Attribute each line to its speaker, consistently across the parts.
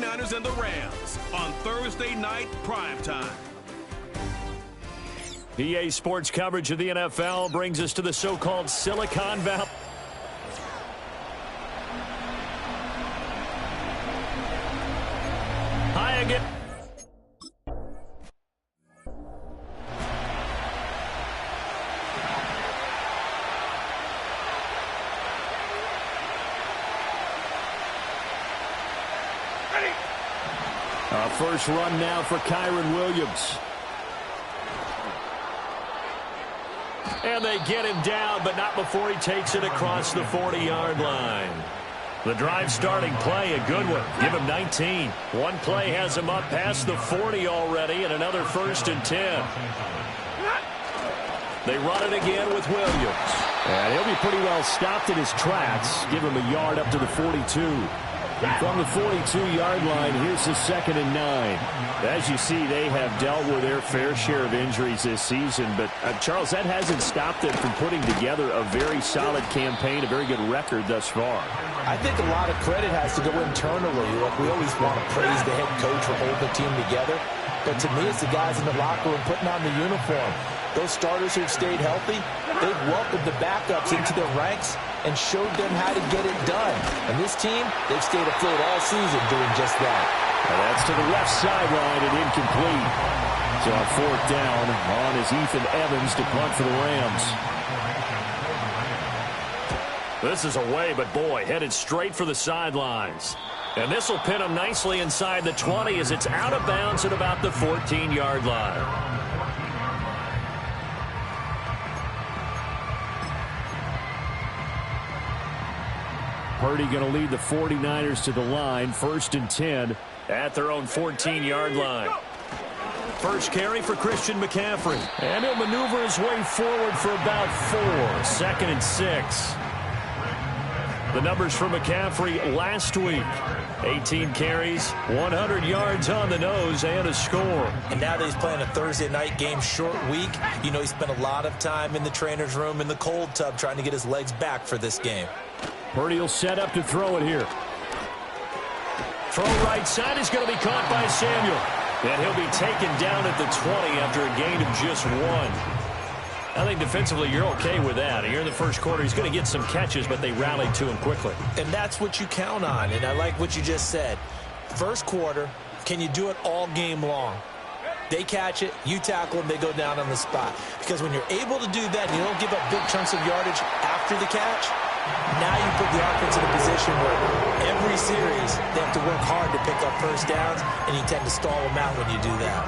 Speaker 1: 49ers and the Rams on Thursday night primetime.
Speaker 2: EA Sports coverage of the NFL brings us to the so-called Silicon Valley. High again. First run now for Kyren Williams. And they get him down, but not before he takes it across the 40-yard line. The drive starting play, a good one. Give him 19. One play has him up past the 40 already, and another 1st and 10. They run it again with Williams. And he'll be pretty well stopped in his tracks. Give him a yard up to the 42. From the 42-yard line, here's the 2nd and 9. As you see, they have dealt with their fair share of injuries this season. But, Charles, that hasn't stopped them from putting together a very solid campaign, a very good record thus far.
Speaker 3: I think a lot of credit has to go internally. Look, we always want to praise the head coach for holding the team together. But to me, it's the guys in the locker room putting on the uniform. Those starters who've stayed healthy, they've welcomed the backups into their ranks and showed them how to get it done. And this team, they've stayed afloat all season doing just that.
Speaker 2: And that's to the left sideline and incomplete. So on 4th down, on is Ethan Evans to punt for the Rams. This is away, but boy, headed straight for the sidelines. And this will pin him nicely inside the 20 as it's out of bounds at about the 14-yard line. Purdy going to lead the 49ers to the line. 1st and 10 at their own 14-yard line. First carry for Christian McCaffrey. And he'll maneuver his way forward for about 4. 2nd and 6. The numbers for McCaffrey last week. 18 carries, 100 yards on the nose, and a score.
Speaker 3: And now that he's playing a Thursday night game, short week, you know he spent a lot of time in the trainer's room in the cold tub trying to get his legs back for this game.
Speaker 2: Purdy will set up to throw it here. Throw right side is going to be caught by Samuel. And he'll be taken down at the 20 after a gain of just 1. I think defensively you're okay with that. Here in the first quarter, he's going to get some catches, but they rallied to him quickly.
Speaker 3: And that's what you count on, and I like what you just said. First quarter, can you do it all game long? They catch it, you tackle them, they go down on the spot. Because when you're able to do that and you don't give up big chunks of yardage after the catch, now you put the offense in a position where every series they have to work hard to pick up first downs, and you tend to stall them out when you do that.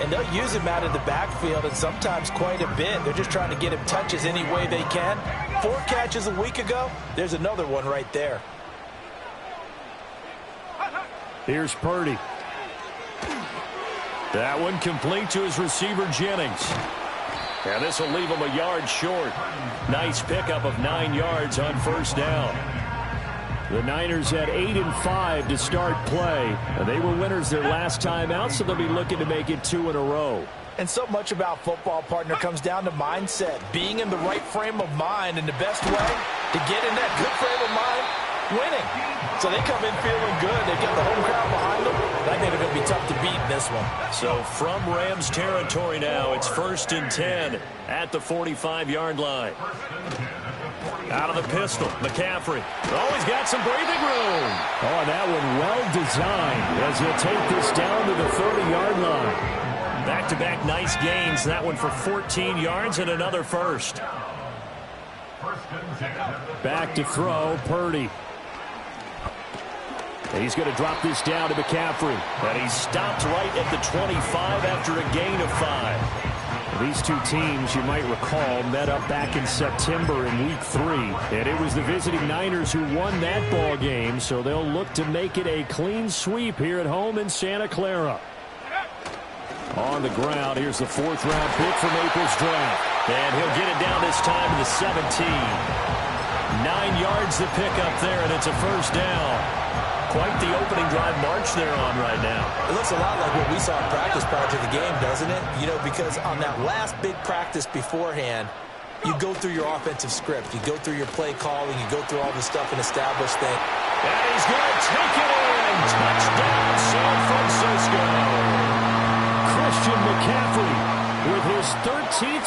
Speaker 3: And they'll use him out of the backfield, and sometimes quite a bit. They're just trying to get him touches any way they can. 4 catches a week ago, there's another one right there.
Speaker 2: Here's Purdy. That one complete to his receiver, Jennings. And this will leave him a yard short. Nice pickup of 9 yards on 1st down. The Niners had 8 and 5 to start play. And they were winners their last time out, so they'll be looking to make it 2 in a row.
Speaker 3: And so much about football, partner, comes down to mindset. Being in the right frame of mind, and the best way to get in that good frame of mind, winning. So they come in feeling good. They get the home crowd behind them. I think they're going to be tough to beat in this one.
Speaker 2: So from Rams territory now, it's 1st and 10 at the 45-yard line. Out of the pistol, McCaffrey. Oh, he's got some breathing room. Oh, that one well designed as he'll take this down to the 30-yard line. Back-to-back nice gains. That one for 14 yards and another first. Back to throw, Purdy. And he's going to drop this down to McCaffrey. And he stopped right at the 25 after a gain of 5. These two teams, you might recall, met up back in September in Week 3. And it was the visiting Niners who won that ball game, so they'll look to make it a clean sweep here at home in Santa Clara. On the ground, here's the 4th-round pick from April's draft. And he'll get it down this time to the 17. 9 yards to pick up there, and it's a first down. Quite the opening drive march they're on right now.
Speaker 3: It looks a lot like what we saw in practice prior to the game, doesn't it? You know, because on that last big practice beforehand, you go through your offensive script. You go through your play calling. You go through all the stuff and establish things.
Speaker 2: And he's going to take it in. Touchdown,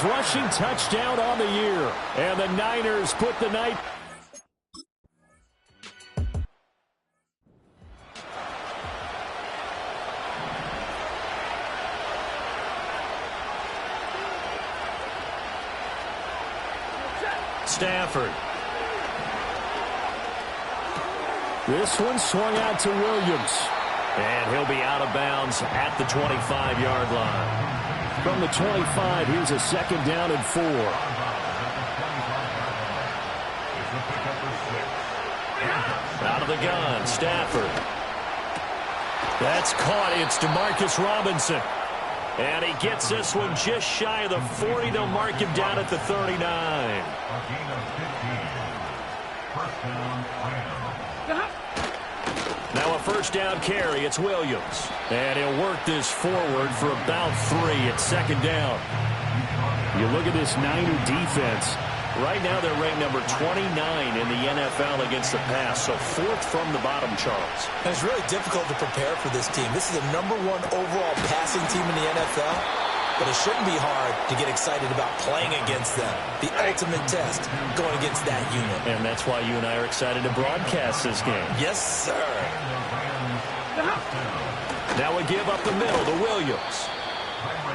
Speaker 2: rushing touchdown on the year. And the Niners put the night. Stafford. This one swung out to Williams. And he'll be out of bounds at the 25-yard line. From the 25, here's a 2nd down and 4. Out of the gun, Stafford. That's caught. It's Demarcus Robinson. And he gets this one just shy of the 40. They'll mark him down at the 39. Now a 1st down carry. It's Williams. And he'll work this forward for about 3 at 2nd down. You look at this Niner defense. Right now they're ranked number 29 in the NFL against the pass. So 4th from the bottom, Charles.
Speaker 3: And it's really difficult to prepare for this team. This is the #1 overall passing team in the NFL. But it shouldn't be hard to get excited about playing against them. The ultimate test going against that unit.
Speaker 2: And that's why you and I are excited to broadcast this game.
Speaker 3: Yes, sir.
Speaker 2: Now we give up the middle to Williams.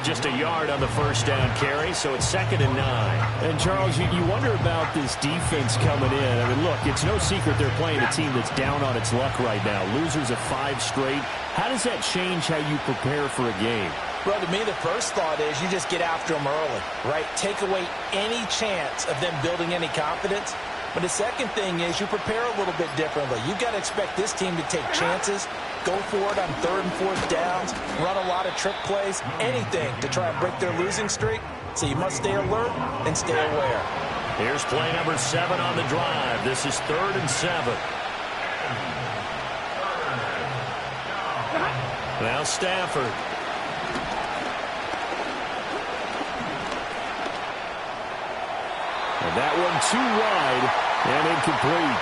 Speaker 2: Just a yard on the 1st down carry, so it's 2nd and 9. And, Charles, you wonder about this defense coming in. I mean, look, it's no secret they're playing a team that's down on its luck right now. Losers of 5 straight. How does that change how you prepare for a game?
Speaker 3: Well, to me, the first thought is you just get after them early, right? Take away any chance of them building any confidence. But the second thing is you prepare a little bit differently. You've got to expect this team to take chances, go for it on 3rd and 4th downs, run a lot of trick plays, anything to try and break their losing streak. So you must stay alert and stay aware.
Speaker 2: Here's play number 7 on the drive. This is 3rd and 7. Now Stafford. And that one too wide and incomplete.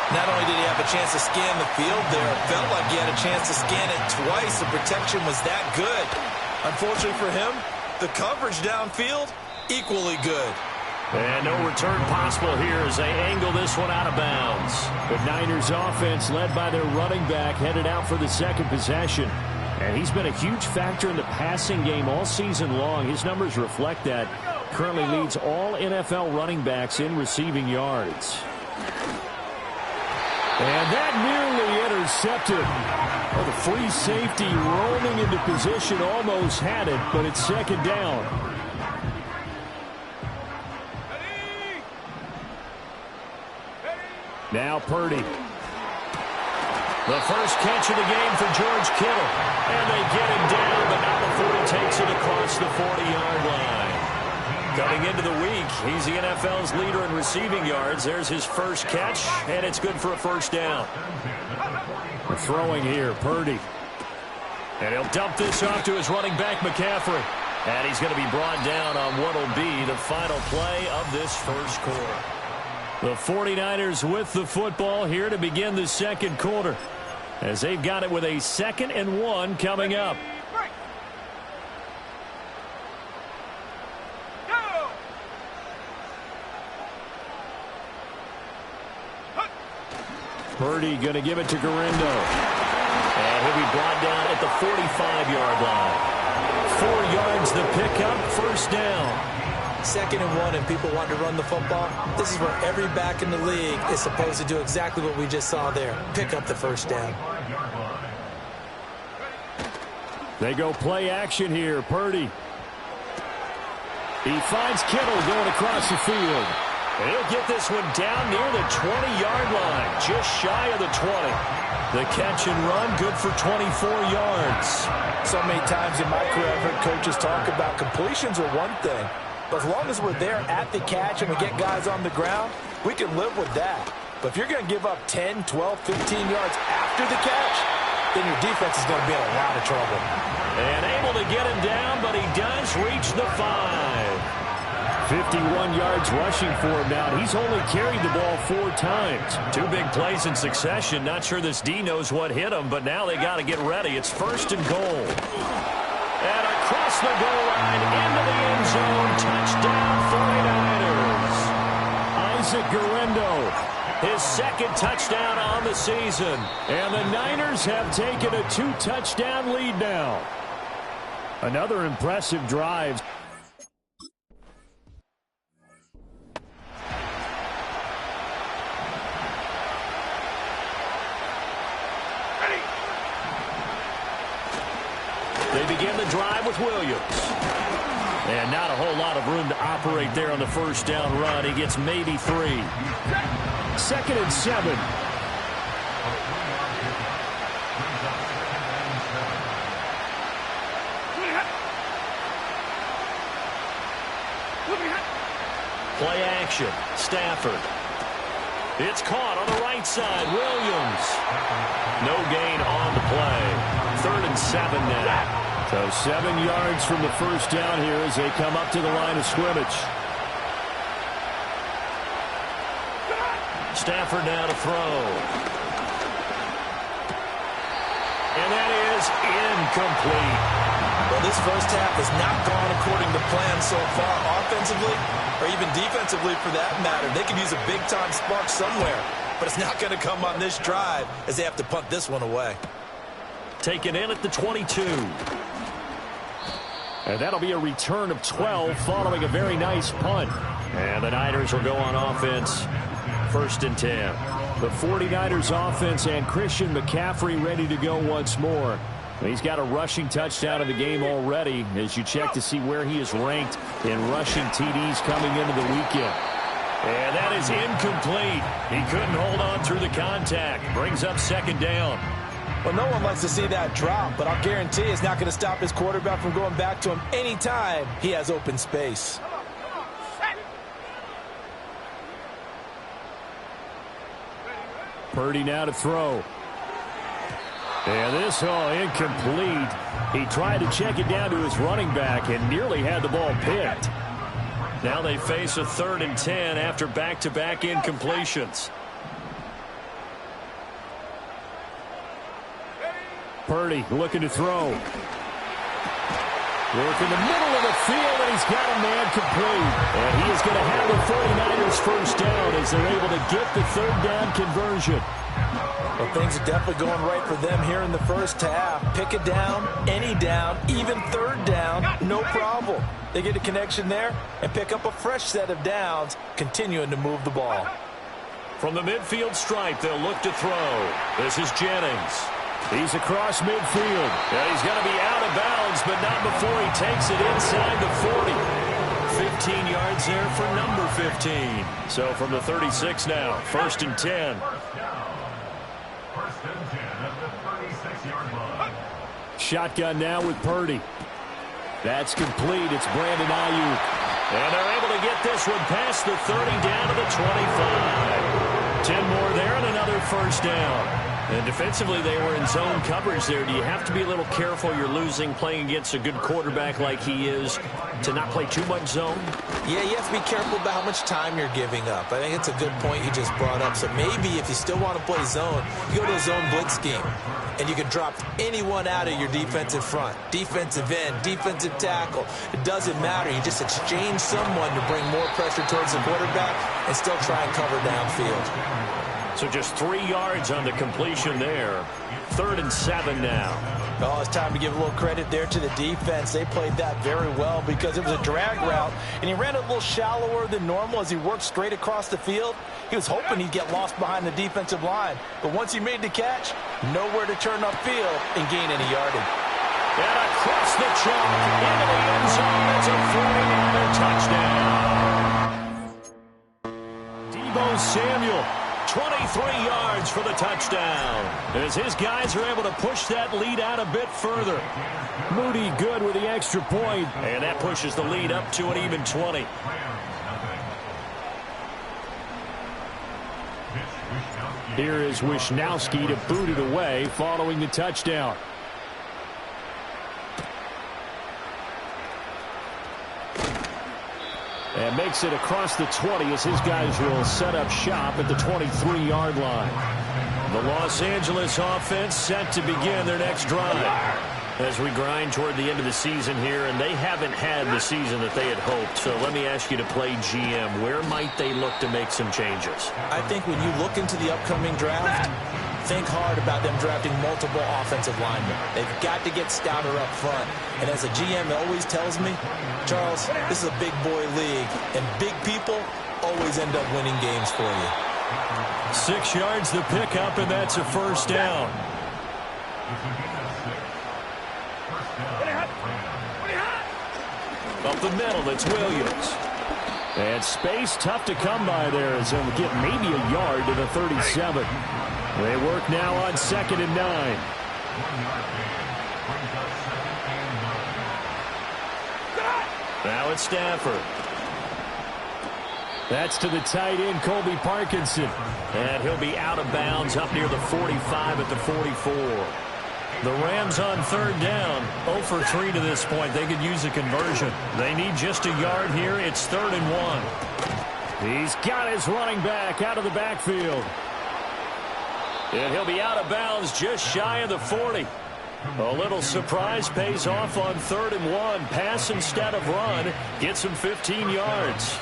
Speaker 3: Not only did he have a chance to scan the field there, it felt like he had a chance to scan it twice. The protection was that good. Unfortunately for him, the coverage downfield, equally good.
Speaker 2: And no return possible here as they angle this one out of bounds. The Niners offense, led by their running back, headed out for the 2nd possession. And he's been a huge factor in the passing game all season long. His numbers reflect that. Currently leads all NFL running backs in receiving yards. And that nearly intercepted. Well, the free safety roaming into position almost had it, but it's 2nd down. Now Purdy. The first catch of the game for George Kittle. And they get him down, but now before he takes it across the 40-yard line. Coming into the week, he's the NFL's leader in receiving yards. There's his first catch, and it's good for a 1st down. We're throwing here, Purdy. And he'll dump this off to his running back, McCaffrey. And he's going to be brought down on what will be the final play of this 1st quarter. The 49ers with the football here to begin the 2nd quarter, as they've got it with a 2nd and 1 coming up. Purdy going to give it to Garindo. And he'll be brought down at the 45-yard line. 4 yards the pickup, 1st down.
Speaker 3: 2nd and 1 and people want to run the football. This is where every back in the league is supposed to do exactly what we just saw there. Pick up the 1st down.
Speaker 2: They go play action here. Purdy. He finds Kittle going across the field. And he'll get this one down near the 20-yard line, just shy of the 20. The catch and run, good for 24 yards.
Speaker 3: So many times in my career, I've heard coaches talk about completions are one thing. But as long as we're there at the catch and we get guys on the ground, we can live with that. But if you're going to give up 10, 12, 15 yards after the catch, then your defense is going to be in a lot of trouble.
Speaker 2: And able to get him down, but he does reach the 5. 51 yards rushing for him now. He's only carried the ball 4 times. 2 big plays in succession. Not sure this D knows what hit him, but now they got to get ready. It's 1st and goal. And across the goal line into the end zone. Touchdown. Touchdown 49ers. Isaac Guerendo, his second touchdown on the season. And the Niners have taken a 2-touchdown lead now. Another impressive drive. They begin the drive with Williams. And not a whole lot of room to operate there on the first down run. He gets maybe 3. 2nd and 7. Play action. Stafford. It's caught on the right side. Williams. No gain on the play. 3rd and 7 now. So 7 yards from the first down here as they come up to the line of scrimmage. Stafford now to throw. And that is incomplete.
Speaker 3: Well, this first half has not gone according to plan so far, offensively or even defensively for that matter. They could use a big-time spark somewhere, but it's not going to come on this drive as they have to punt this one away.
Speaker 2: Taken in at the 22. And that'll be a return of 12 following a very nice punt. And the Niners will go on offense. 1st and 10. The 49ers offense and Christian McCaffrey ready to go once more. He's got a rushing touchdown in the game already as you check to see where he is ranked in rushing TDs coming into the weekend. And that is incomplete. He couldn't hold on through the contact. Brings up 2nd down.
Speaker 3: Well, no one likes to see that drop, but I'll guarantee it's not going to stop his quarterback from going back to him anytime he has open space.
Speaker 2: Purdy now to throw. And this all incomplete. He tried to check it down to his running back and nearly had the ball picked. Now they face a 3rd and 10 after back-to-back incompletions. Purdy looking to throw. Work in the middle of the field, and he's got a man complete. And he is going to have the 49ers first down as they're able to get the 3rd down conversion.
Speaker 3: Well, things are definitely going right for them here in the first half. Pick it down, any down, even 3rd down, no problem. They get a connection there and pick up a fresh set of downs, continuing to move the ball.
Speaker 2: From the midfield stripe, they'll look to throw. This is Jennings. He's across midfield. And he's going to be out of bounds, but not before he takes it inside the 40. 15 yards there for number 15. So from the 36 now, 1st and 10. Shotgun now with Purdy. That's complete. It's Brandon Ayuk. And they're able to get this one past the 30 down to the 25. 10 more there and another first down. And defensively, they were in zone coverage there. Do you have to be a little careful? You're losing playing against a good quarterback like he is to not play too much zone?
Speaker 3: Yeah, you have to be careful about how much time you're giving up. I think it's a good point you just brought up. So maybe if you still want to play zone, you go to a zone blitz scheme. And you can drop anyone out of your defensive front. Defensive end, defensive tackle. It doesn't matter. You just exchange someone to bring more pressure towards the quarterback and still try and cover downfield.
Speaker 2: So just 3 yards on the completion there. 3rd and 7 now.
Speaker 3: Oh, it's time to give a little credit there to the defense. They played that very well because it was a drag route, and he ran a little shallower than normal as he worked straight across the field. He was hoping he'd get lost behind the defensive line, but once he made the catch, nowhere to turn upfield and gain any yardage.
Speaker 2: And across the chalk into the end zone. That's a 49er touchdown. Deebo Samuel. 23 yards for the touchdown as his guys are able to push that lead out a bit further. Moody good with the extra point, and that pushes the lead up to an even 20. Here is Wisnowski to boot it away following the touchdown. And makes it across the 20 as his guys will set up shop at the 23-yard line. The Los Angeles offense set to begin their next drive. as we grind toward the end of the season here, and they haven't had the season that they had hoped. So let me ask you to play GM. Where might they look to make some changes?
Speaker 3: I think when you look into the upcoming draft, think hard about them drafting multiple offensive linemen. They've got to get stouter up front. And as a GM always tells me, Charles, this is a big boy league, and big people always end up winning games for you.
Speaker 2: 6 yards the pickup, and that's a first down. Up the middle, it's Williams. And space tough to come by there as they'll get maybe a yard to the 37. They work now on 2nd and 9. Now it's Stafford. That's to the tight end, Colby Parkinson. And he'll be out of bounds up near the 45 at the 44. The Rams on 3rd down, 0 for 3 to this point. They could use a conversion. They need just a yard here. It's 3rd and 1. He's got his running back out of the backfield. And he'll be out of bounds just shy of the 40. A little surprise pays off on 3rd and 1. Pass instead of run. Gets him 15 yards.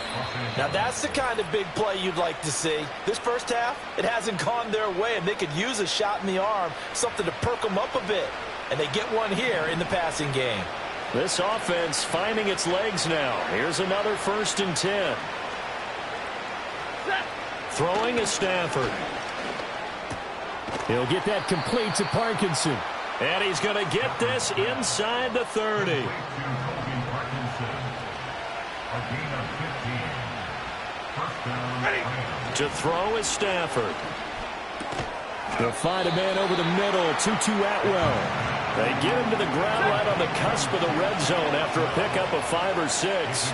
Speaker 3: Now that's the kind of big play you'd like to see. This first half, it hasn't gone their way, and they could use a shot in the arm, something to perk them up a bit. And they get one here in the passing game.
Speaker 2: This offense finding its legs now. Here's another 1st and 10. Throwing is Stafford. He'll get that complete to Parkinson. And he's going to get this inside the 30. To throw is Stafford. They'll find a man over the middle. 2-2 Atwell. They get him to the ground right on the cusp of the red zone after a pickup of 5 or 6.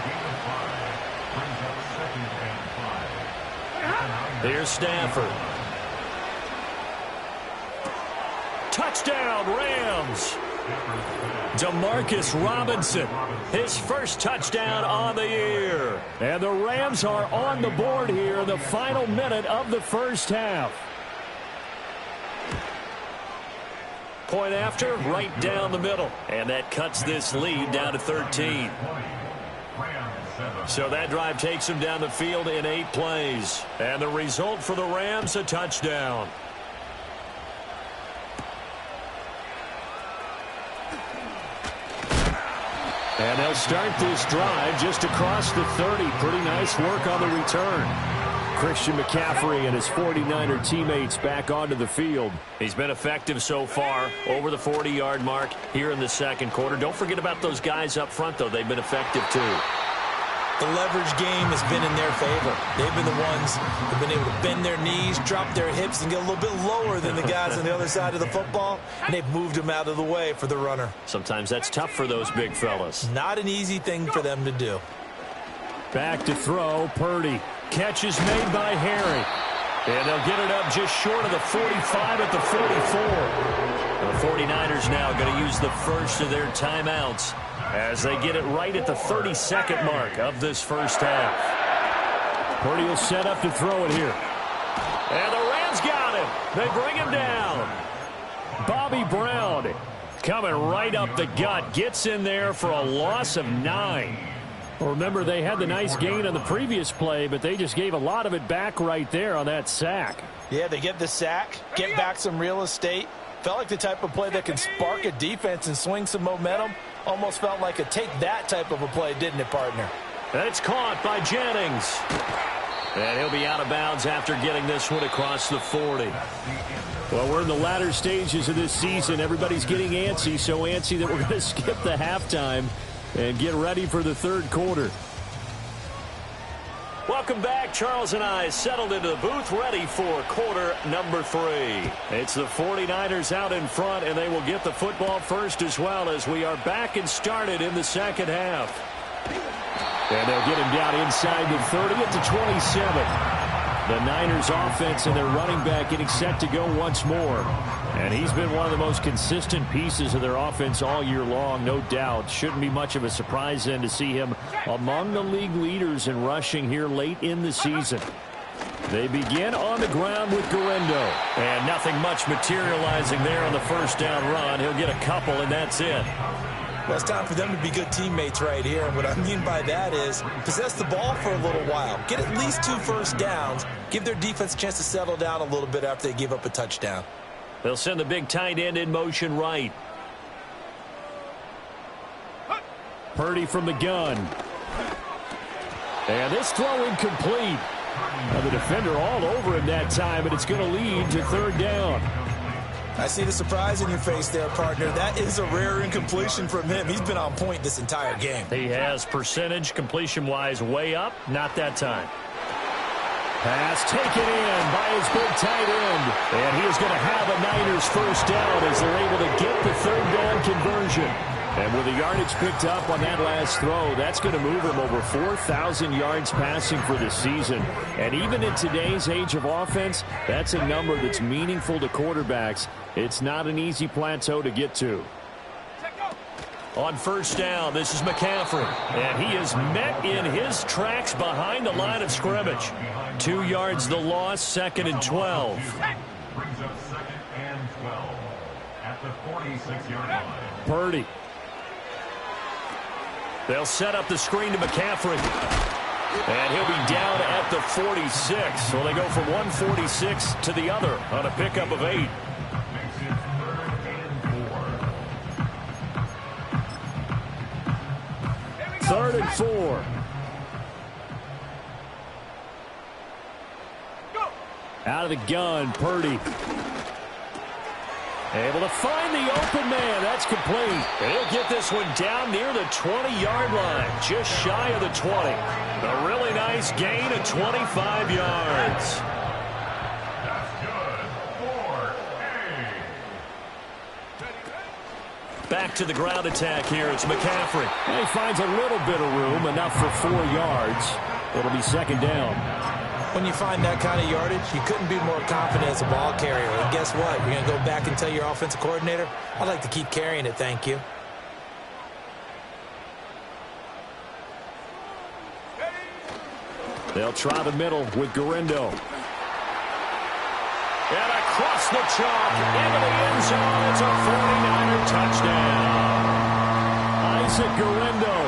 Speaker 2: Here's Stafford. Touchdown, Rams. Demarcus Robinson, his first touchdown on the year. And the Rams are on the board here in the final minute of the first half. Point after, right down the middle. And that cuts this lead down to 13. So that drive takes them down the field in 8 plays. And the result for the Rams, a touchdown. And they'll start this drive just across the 30. Pretty nice work on the return. Christian McCaffrey and his 49er teammates back onto the field. He's been effective so far, over the 40-yard mark here in the second quarter. Don't forget about those guys up front, though. They've been effective, too.
Speaker 3: The leverage game has been in their favor. They've been the ones who've been able to bend their knees, drop their hips, and get a little bit lower than the guys on the other side of the football, and they've moved them out of the way for the runner. Sometimes that's tough for those big fellas. Not an easy thing for them to do.
Speaker 2: Back to throw, Purdy. Catch is made by Harry. And they'll get it up just short of the 45 at the 44. The 49ers now going to use the first of their timeouts as they get it right at the 32nd mark of this first half. Purdy will set up to throw it here. And the Rams got him. They bring him down. Bobby Brown coming right up the gut. Gets in there for a loss of 9. Well, remember, they had the nice gain on the previous play, but they just gave a lot of it back right there on that sack.
Speaker 3: Yeah, they get the sack, get back some real estate. Felt like the type of play that can spark a defense and swing some momentum. Almost felt like a take-that type of a play, didn't it, partner?
Speaker 2: It's caught by Jennings. And he'll be out of bounds after getting this one across the 40. Well, we're in the latter stages of this season. Everybody's getting antsy, so antsy that we're going to skip the halftime and get ready for the third quarter. Welcome back. Charles and I settled into the booth, ready for quarter number 3. It's the 49ers out in front, and they will get the football first as well as we are back and started in the second half. And they'll get him down inside the 30 at the 27. The Niners offense and their running back getting set to go once more. And he's been one of the most consistent pieces of their offense all year long, no doubt. Shouldn't be much of a surprise then to see him among the league leaders in rushing here late in the season. They begin on the ground with Guerendo.
Speaker 4: And nothing much materializing there on the first down run. He'll get a couple, and that's it.
Speaker 3: Well, it's time for them to be good teammates right here. And what I mean by that is possess the ball for a little while. Get at least 2 first downs. Give their defense a chance to settle down a little bit after they give up a touchdown.
Speaker 4: They'll send the big tight end in motion right.
Speaker 2: Purdy from the gun. And this throw incomplete. Now the defender all over him that time, but it's going to lead to third down.
Speaker 3: I see the surprise in your face there, partner. That is a rare incompletion from him. He's been on point this entire game.
Speaker 4: He has percentage completion-wise way up. Not that time.
Speaker 2: Pass taken in by his big tight end. And he is going to have a Niners first down as they're able to get the third down conversion. And with the yardage picked up on that last throw, that's going to move him over 4,000 yards passing for the season. And even in today's age of offense, that's a number that's meaningful to quarterbacks. It's not an easy plateau to get to.
Speaker 4: On first down, this is McCaffrey. And he is met in his tracks behind the line of scrimmage. 2 yards the loss, 2nd and 12.
Speaker 5: Brings up 2nd and 12 at the 46-yard line.
Speaker 2: Purdy.
Speaker 4: They'll set up the screen to McCaffrey. And he'll be down at the 46. So they go from 146 to the other on a pickup of 8.
Speaker 2: Third and 4. Out of the gun, Purdy. Able to find the open man. That's complete.
Speaker 4: And he'll get this one down near the 20-yard line, just shy of the 20. A really nice gain of 25 yards.
Speaker 5: That's good for A.
Speaker 4: Back to the ground attack here. It's McCaffrey.
Speaker 2: And he finds a little bit of room, enough for 4 yards. It'll be second down.
Speaker 3: When you find that kind of yardage, you couldn't be more confident as a ball carrier. And guess what? You're going to go back and tell your offensive coordinator, I'd like to keep carrying it, thank you.
Speaker 2: They'll try the middle with Guerendo.
Speaker 4: And across the chalk into the end zone. It's a 49er touchdown.
Speaker 2: Isaac Guerendo.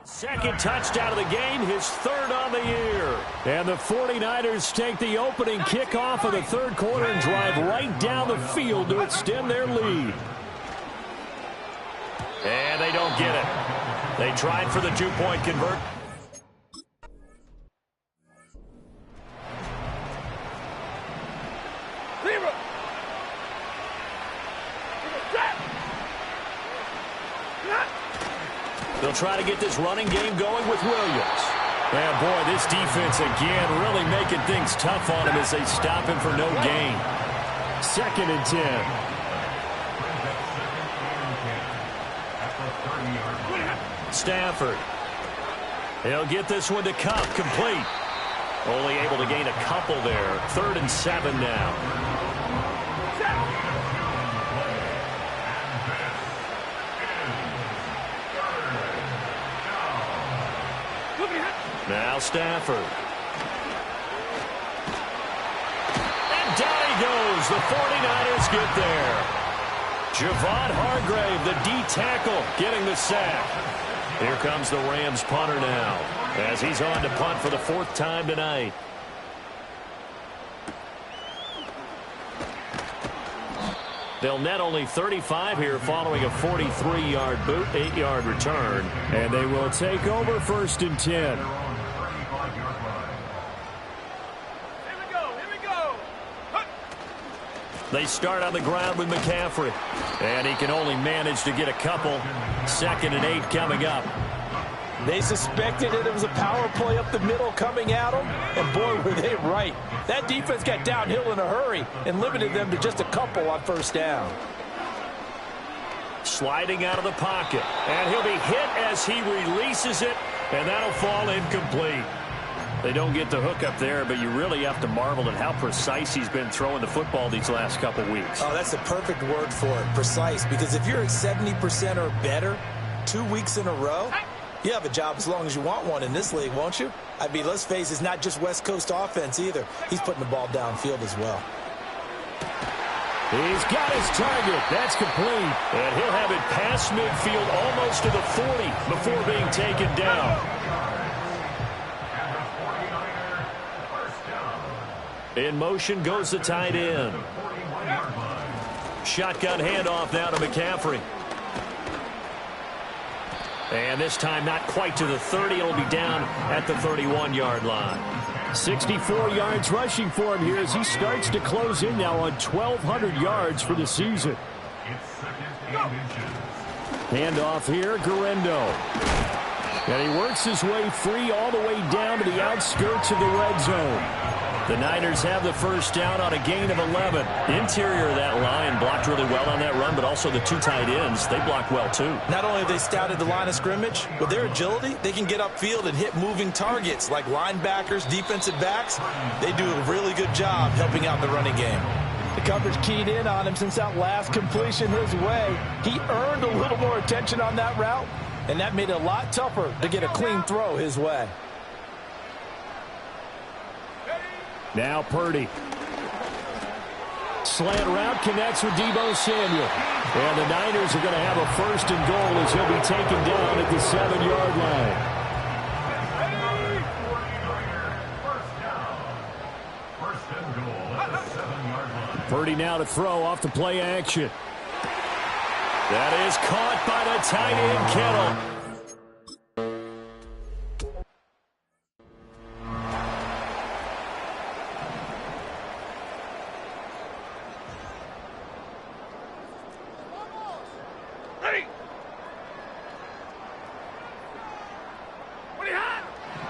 Speaker 4: Second touchdown of the game, his 3rd on the year.
Speaker 2: And the 49ers take the opening kickoff of the third quarter and drive right down the field to extend their lead.
Speaker 4: And they don't get it. They tried for the 2-point convert. They'll try to get this running game going with Williams.
Speaker 2: And boy, this defense again really making things tough on him as they stop him for no gain. 2nd and 10.
Speaker 4: Stafford. He'll get this one to Kupp, complete. Only able to gain a couple there. 3rd and 7 now. Now Stafford. And down he goes. The 49ers get there. Javon Hargrave, the D tackle, getting the sack. Here comes the Rams punter now, as he's on to punt for the 4th time tonight. They'll net only 35 here following a 43-yard boot, 8-yard return.
Speaker 2: And they will take over 1st and 10.
Speaker 4: They start on the ground with McCaffrey. And he can only manage to get a couple. 2nd and 8 coming up.
Speaker 3: They suspected it was a power play up the middle coming at them. And boy, were they right. That defense got downhill in a hurry and limited them to just a couple on 1st down.
Speaker 4: Sliding out of the pocket. And he'll be hit as he releases it. And that'll fall incomplete. They don't get the hook up there, but you really have to marvel at how precise he's been throwing the football these last couple weeks.
Speaker 3: Oh, that's the perfect word for it, precise. Because if you're at 70% or better 2 weeks in a row, you have a job as long as you want one in this league, won't you? I mean, let's face it, it's not just West Coast offense either. He's putting the ball downfield as well.
Speaker 2: He's got his target. That's complete.
Speaker 4: And he'll have it past midfield almost to the 40 before being taken down. In motion goes the tight end. Shotgun handoff now to McCaffrey. And this time not quite to the 30. It'll be down at the 31-yard line.
Speaker 2: 64 yards rushing for him here as he starts to close in now on 1,200 yards for the season. Handoff here, Guerendo. And he works his way free all the way down to the outskirts of the red zone.
Speaker 4: The Niners have the first down on a gain of 11. Interior of that line blocked really well on that run, but also the two tight ends, they blocked well too.
Speaker 3: Not only have they scouted the line of scrimmage, with their agility, they can get upfield and hit moving targets like linebackers, defensive backs. They do a really good job helping out the running game.
Speaker 6: The coverage keyed in on him since that last completion his way. He earned a little more attention on that route, and that made it a lot tougher to get a clean throw his way.
Speaker 2: Now Purdy. Slant route connects with Deebo Samuel. And the Niners are going to have a first and goal as he'll be taken down at the 7-yard line. Purdy now to throw off the play action.
Speaker 4: That is caught by the tight end, Kittle.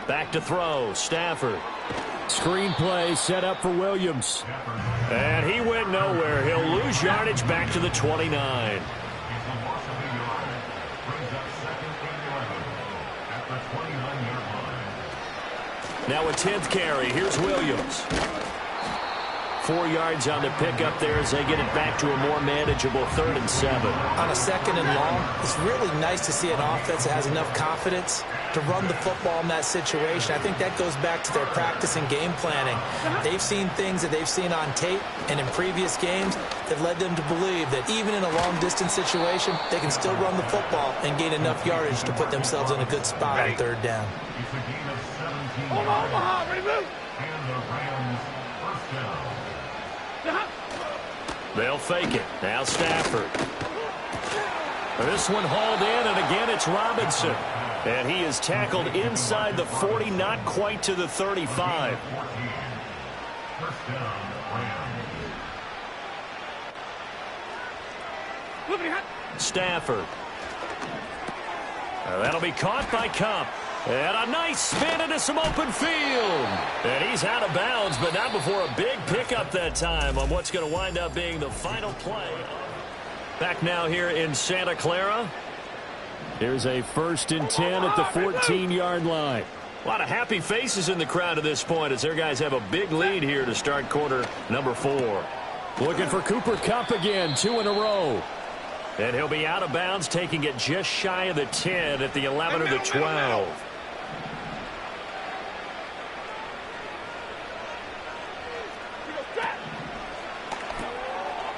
Speaker 4: Back to throw, Stafford.
Speaker 2: Screen play set up for Williams.
Speaker 4: And he went nowhere. He'll lose yardage back to the 29. Now a 10th carry. Here's Williams. 4 yards on the pickup there as they get it back to a more manageable 3rd and 7.
Speaker 3: On a 2nd and long, it's really nice to see an offense that has enough confidence to run the football in that situation. I think that goes back to their practice and game planning. They've seen things that they've seen on tape and in previous games that led them to believe that even in a long-distance situation, they can still run the football and gain enough yardage to put themselves in a good spot on 3rd down.
Speaker 5: Omaha, remove! And the Rams first down.
Speaker 4: They'll fake it. Now Stafford. This one hauled in, and again it's Robinson. And he is tackled inside the 40, not quite to the 35.
Speaker 5: First down, Rams.
Speaker 4: Stafford. That'll be caught by Kupp. And a nice spin into some open field. And he's out of bounds, but not before a big pickup that time on what's going to wind up being the final play. Back now here in Santa Clara.
Speaker 2: Here's a 1st and 10 at the 14-yard line.
Speaker 4: A lot of happy faces in the crowd at this point as their guys have a big lead here to start quarter number 4.
Speaker 2: Looking for Cooper Kupp again, 2 in a row.
Speaker 4: And he'll be out of bounds, taking it just shy of the 10 at the 11 or the 12.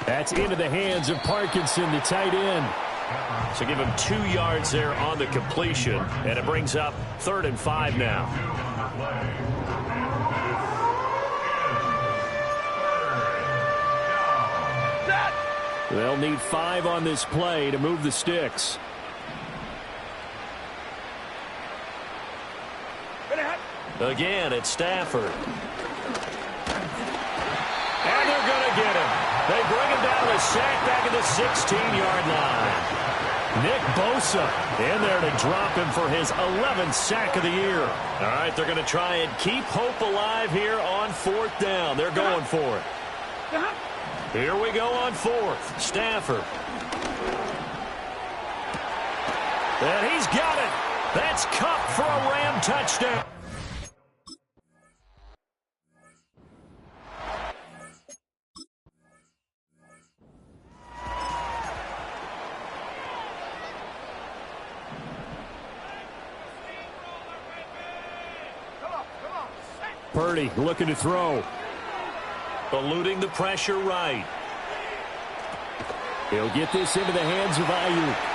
Speaker 2: That's into the hands of Parkinson, the tight end.
Speaker 4: So give him 2 yards there on the completion, and it brings up 3rd and 5 now.
Speaker 2: They'll need 5 on this play to move the sticks.
Speaker 4: Again, it's Stafford. And they're going to get him. They bring him down to sack back at the 16-yard line. Nick Bosa in there to drop him for his 11th sack of the year. All right, they're going to try and keep hope alive here on 4th down. They're going for it. Here we go on 4th. Stafford. And he's got it. That's Kupp for a Ram touchdown.
Speaker 2: Purdy looking to throw.
Speaker 4: Eluding the pressure right.
Speaker 2: He'll get this into the hands of Ayuk.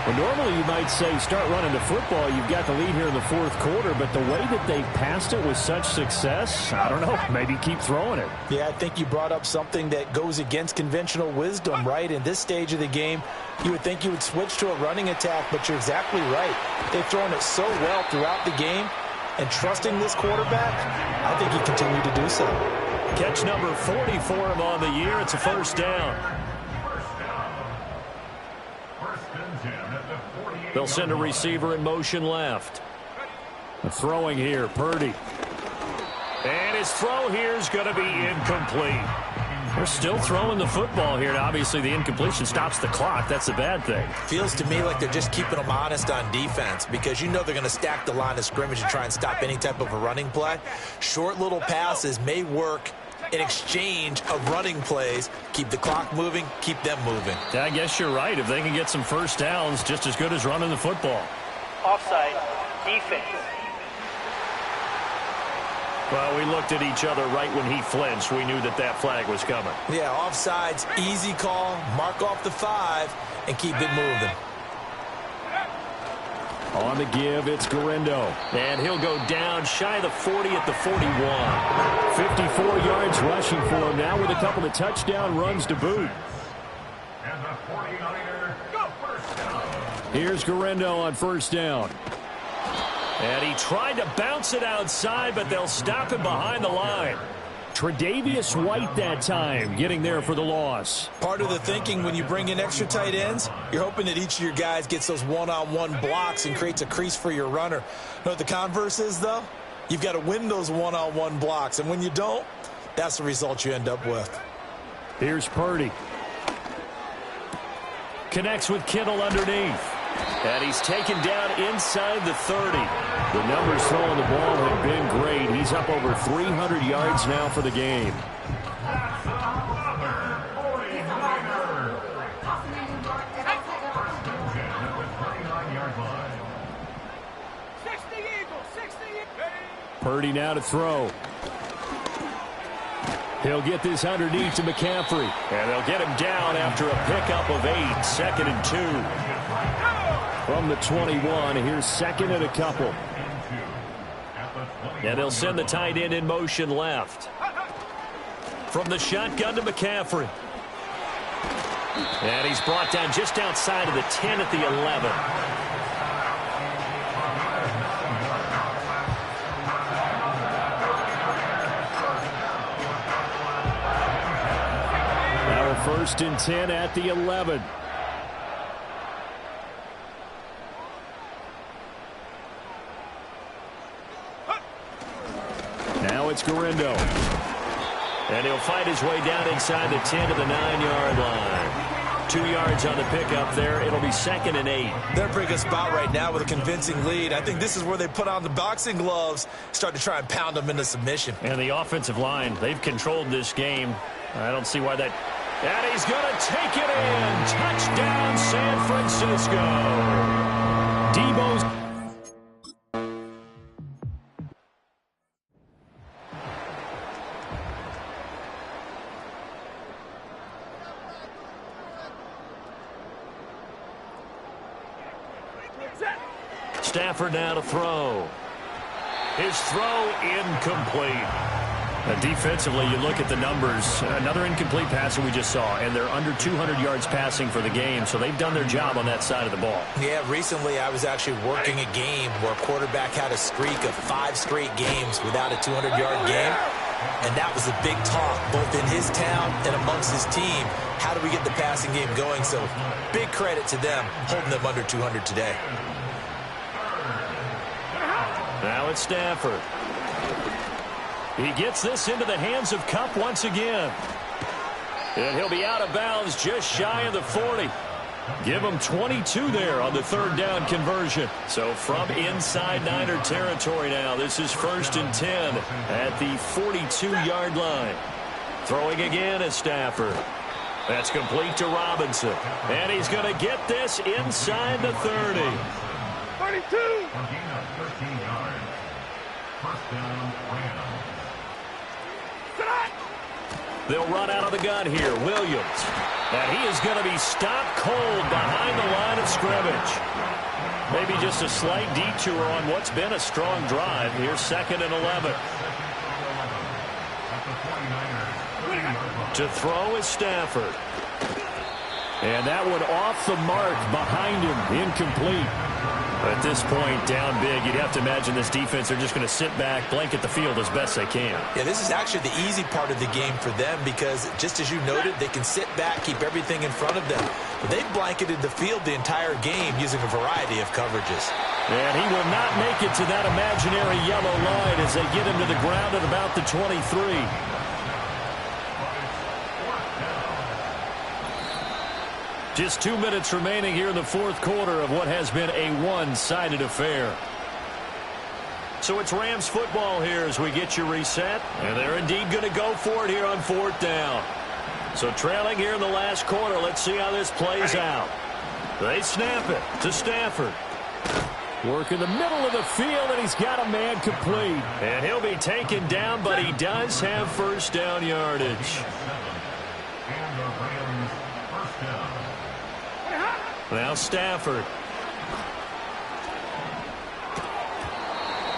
Speaker 2: Well, normally you might say start running the football. You've got the lead here in the fourth quarter, but the way that they passed it with such success, I don't know, maybe keep throwing it.
Speaker 6: Yeah, I think you brought up something that goes against conventional wisdom, right? In this stage of the game, you would think you would switch to a running attack, but you're exactly right. They've thrown it so well throughout the game, and trusting this quarterback, I think he continued to do so.
Speaker 4: Catch number 40 for him on the year. It's a first down. They'll send a receiver in motion left.
Speaker 2: Throwing here, Purdy.
Speaker 4: And his throw here is going to be incomplete. They're still throwing the football here. And obviously, the incompletion stops the clock. That's a bad thing.
Speaker 3: Feels to me like they're just keeping them honest on defense because you know they're going to stack the line of scrimmage and try and stop any type of a running play. Short little passes may work in exchange of running plays. Keep the clock moving, keep them moving.
Speaker 4: Yeah, I guess you're right. If they can get some first downs, just as good as running the football.
Speaker 7: Offside, defense.
Speaker 4: Well, we looked at each other right when he flinched. We knew that that flag was coming.
Speaker 3: Yeah, offsides, easy call, mark off the 5, and keep it moving.
Speaker 2: On the give, it's Gurindo.
Speaker 4: And he'll go down shy of the 40 at the 41.
Speaker 2: 54 yards rushing for him now with a couple of touchdown runs to boot.
Speaker 5: And the 49ers go first down.
Speaker 2: Here's Gurindo on first down.
Speaker 4: And he tried to bounce it outside, but they'll stop him behind the line.
Speaker 2: Tre'Davious White that time getting there for the loss.
Speaker 3: Part of the thinking when you bring in extra tight ends, you're hoping that each of your guys gets those one-on-one blocks and creates a crease for your runner. Know what the converse is, though? You've got to win those one-on-one blocks, and when you don't, that's the result you end up with.
Speaker 2: Here's Purdy.
Speaker 4: Connects with Kittle underneath. And he's taken down inside the 30.
Speaker 2: The numbers throwing the ball have been great. He's up over 300 yards now for the game. Purdy now to throw. He'll get this underneath to McCaffrey.
Speaker 4: And they'll get him down after a pickup of 8. 2nd and 2.
Speaker 2: From the 21, here's 2nd and a couple.
Speaker 4: And they'll send the tight end in motion left. From the shotgun to McCaffrey. And he's brought down just outside of the 10 at the 11.
Speaker 2: Now 1st and 10 at the 11. Now it's Gurindo.
Speaker 4: And he'll fight his way down inside the 10 to the 9-yard line. 2 yards on the pickup there. It'll be 2nd and 8.
Speaker 3: They're in a pretty good spot right now with a convincing lead. I think this is where they put on the boxing gloves, start to try and pound them into submission.
Speaker 4: And the offensive line, they've controlled this game. I don't see why that... And he's going to take it in. Touchdown, San Francisco.
Speaker 2: Debo's...
Speaker 4: Stafford now to throw. His throw incomplete.
Speaker 2: Defensively, you look at the numbers. Another incomplete passer we just saw, and they're under 200 yards passing for the game, so they've done their job on that side of the ball.
Speaker 3: Yeah, recently I was actually working a game where a quarterback had a streak of 5 straight games without a 200-yard game, and that was a big talk, both in his town and amongst his team. How do we get the passing game going? So big credit to them holding them under 200 today.
Speaker 4: Now it's Stafford. He gets this into the hands of Kupp once again. And he'll be out of bounds just shy of the 40. Give him 22 there on the 3rd down conversion. So from inside Niner territory now, this is 1st and 10 at the 42-yard line. Throwing again is Stafford. That's complete to Robinson. And he's going to get this inside the 30.
Speaker 5: 32. First down, Rams.
Speaker 4: They'll run out of the gun here. Williams. And he is going to be stopped cold behind the line of scrimmage. Maybe just a slight detour on what's been a strong drive. Here's 2nd and 11. To throw is Stafford. And that one off the mark behind him. Incomplete. At this point, down big, you'd have to imagine this defense are just going to sit back, blanket the field as best they can.
Speaker 3: Yeah, this is actually the easy part of the game for them because, just as you noted, they can sit back, keep everything in front of them. But they've blanketed the field the entire game using a variety of coverages.
Speaker 4: And he will not make it to that imaginary yellow line as they get him to the ground at about the 23. Just 2 minutes remaining here in the fourth quarter of what has been a one-sided affair. So it's Rams football here as we get you reset. And they're indeed going to go for it here on 4th down. So trailing here in the last quarter. Let's see how this plays out. They snap it to Stafford.
Speaker 2: Work in the middle of the field, and he's got a man complete.
Speaker 4: And he'll be taken down, but he does have first down yardage.
Speaker 5: And the Rams first down.
Speaker 4: Now Stafford.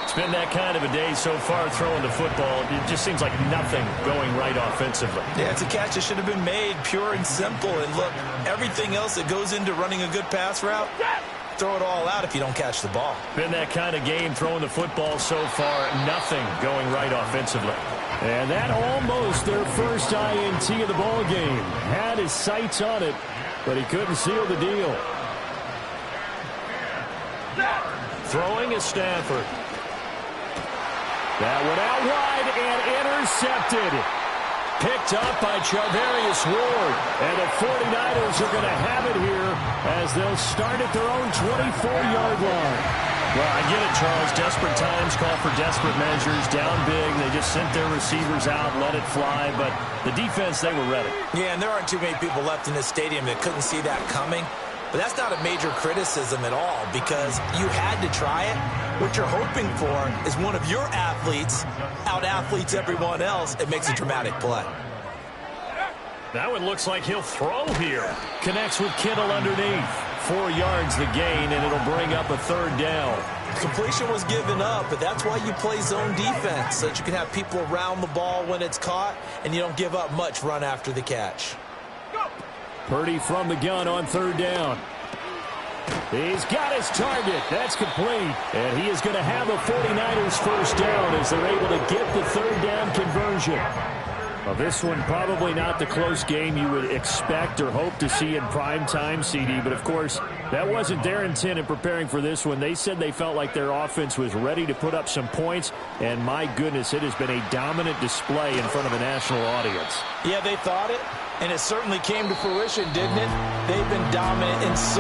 Speaker 4: It's been that kind of a day so far throwing the football. It just seems like nothing going right offensively.
Speaker 3: Yeah, it's a catch that should have been made, pure and simple. And look, everything else that goes into running a good pass route, throw it all out if you don't catch the ball.
Speaker 4: Been that kind of game throwing the football so far. Nothing going right offensively.
Speaker 2: And that almost their first INT of the ball game. Had his sights on it, but he couldn't seal the deal.
Speaker 4: Throwing is Stafford.
Speaker 2: That one out wide and intercepted. Picked up by Charvarius Ward. And the 49ers are going to have it here as they'll start at their own 24-yard line.
Speaker 4: Well, I get it, Charles. Desperate times call for desperate measures. Down big, they just sent their receivers out, let it fly. But the defense, they were ready.
Speaker 3: Yeah, and there aren't too many people left in this stadium that couldn't see that coming. But that's not a major criticism at all because you had to try it. What you're hoping for is one of your athletes out-athletes everyone else and makes a dramatic play.
Speaker 4: That one looks like he'll throw here. Connects with Kittle underneath. 4 yards the gain, and it'll bring up a 3rd down.
Speaker 3: Completion was given up, but that's why you play zone defense, so that you can have people around the ball when it's caught, and you don't give up much run after the catch.
Speaker 2: Purdy from the gun on 3rd down. He's got his target. That's complete. And he is going to have a 49ers first down as they're able to get the 3rd down conversion. Well, this one probably not the close game you would expect or hope to see in prime time, CD. But, of course, that wasn't their intent in preparing for this one. They said they felt like their offense was ready to put up some points. And, my goodness, it has been a dominant display in front of a national audience.
Speaker 3: Yeah, they thought it, and it certainly came to fruition, didn't it? They've been dominant in so